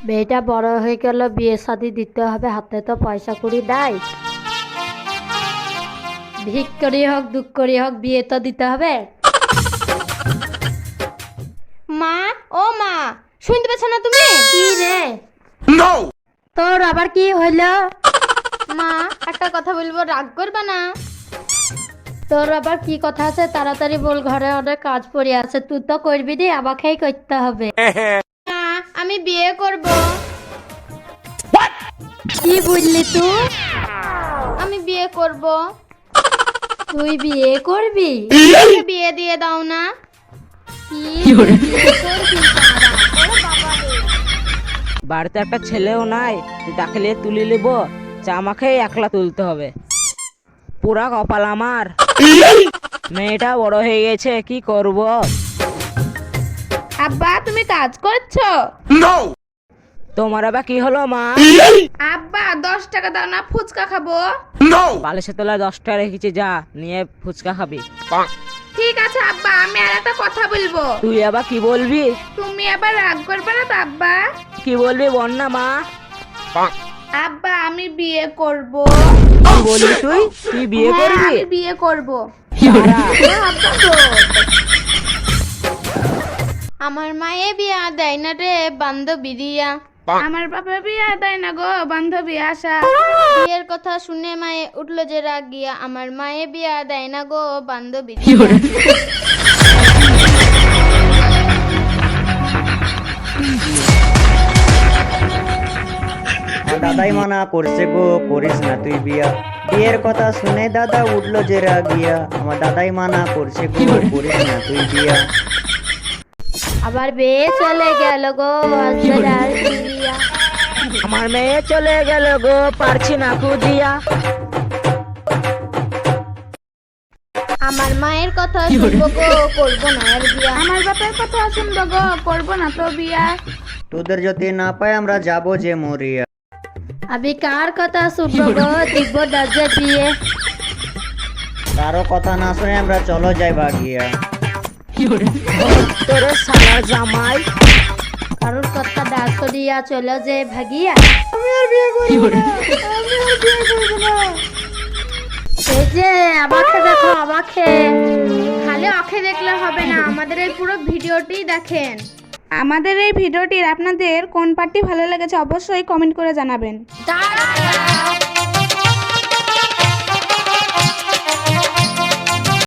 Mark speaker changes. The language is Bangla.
Speaker 1: মেয়েটা বড় হয়ে গেল, বিয়ে শাদি দিতে হবে, হাতে তো পয়সা কুড়ি নাই। ভিক করি হোক দুঃখ করি হোক বিয়ে তো দিতে হবে।
Speaker 2: মা, ও মা, শুনতে পাচ্ছ না তুমি?
Speaker 1: কি রে, তোর আবার কি হইলো?
Speaker 2: মা, একটা কথা বলবো, রাগ করবে না?
Speaker 1: তোর আবার কি কথা আছে? তাড়াতাড়ি বল, ঘরে অনেক কাজ পড়ে আছে। তুই তো করবি নি, আমাকেই করতে হবে।
Speaker 2: মা, আমি বিয়ে করব।
Speaker 1: কি বুঝলি তুই?
Speaker 2: আমি বিয়ে করব।
Speaker 1: তুই বিয়ে করবি?
Speaker 2: আমাকে বিয়ে দিয়ে দাও না।
Speaker 1: কি বিয়ে করবি তারা?
Speaker 2: ওরে বাবা রে।
Speaker 3: বাড়িতে একটা ছেলেও নাই, তাকে নিয়ে তুলে নেব, চা আমাকে একলা তুলতে হবে। পুরা কপাল আমার। মেয়েটা বড় হয়ে গেছে, কি করব?
Speaker 2: আব্বা, তুমি কাজ করছো?
Speaker 3: তোমার আবার কি হলো মা?
Speaker 2: আব্বা, 10 টাকা দাও না, ফুচকা খাবো।
Speaker 3: বালিশে তোলা 10 টাকা রেখেছি, যা নিয়ে ফুচকা খাবি।
Speaker 2: ঠিক আছে আব্বা, আমি আর একটা কথা বলবো।
Speaker 3: তুই আবার কি বলবি?
Speaker 2: তুমি আবার রাগ করবে না তো আব্বা?
Speaker 3: কি বলবি বল না মা।
Speaker 2: আব্বা, আমি বিয়ে করব।
Speaker 3: কি বলবি তুই? তুই বিয়ে
Speaker 2: হ্যাঁ,
Speaker 3: করবি?
Speaker 2: আমি বিয়ে করব।
Speaker 3: দাঁড়া।
Speaker 2: আমার মায়ে বিয়া দেয় না রে বান্ধবী দিয়া। আমার বাবা বিয়া দেয় না গো বান্ধবী আশা। বিয়ের কথা শুনে মায়ে উঠলো যে রাগ গিয়া, আমার মায়ে বিয়া দেয় না গো বান্ধবী দিয়া।
Speaker 4: দাদাই মানা করছে গো, করিস না তুই বিয়া। বিয়ের কথা শুনে দাদা উঠলো যে রাগিয়া। আমার দাদাই মানা করছে গো, করিস না তুই বিয়া।
Speaker 1: আবার বিয়ে চলে গেল গো, হসবেন্ড আর বিয়া।
Speaker 3: আমার মেয়ে চলে গেল গো, পারছি না খুদিয়া।
Speaker 2: আমার মায়ের কথা শুনবো গো, করবো না আর বিয়া। আমার বাপের কথা শুনবো গো, করবো না তো বিয়া।
Speaker 4: তোদের যদি না পাই আমরা যাবো যে মরিয়া।
Speaker 1: আমি কার কথা শুনবো গো, দিব না যে বিয়ে।
Speaker 4: কারো কথা না শুনে আমরা চলো যাই ভাগিয়া।
Speaker 3: তোর সালা জামাই।
Speaker 1: কারোর কথা না শুনিয়া চলো যে ভাগিয়া। এই যে আমাকে দেখো, আমাকে।
Speaker 2: খালি ওকে দেখলে হবে না, আমাদের এই পুরো ভিডিওটি দেখেন। আমাদের এই ভিডিওটির আপনাদের কোন পার্টটি ভালো লেগেছে অবশ্যই কমেন্ট করে জানাবেন।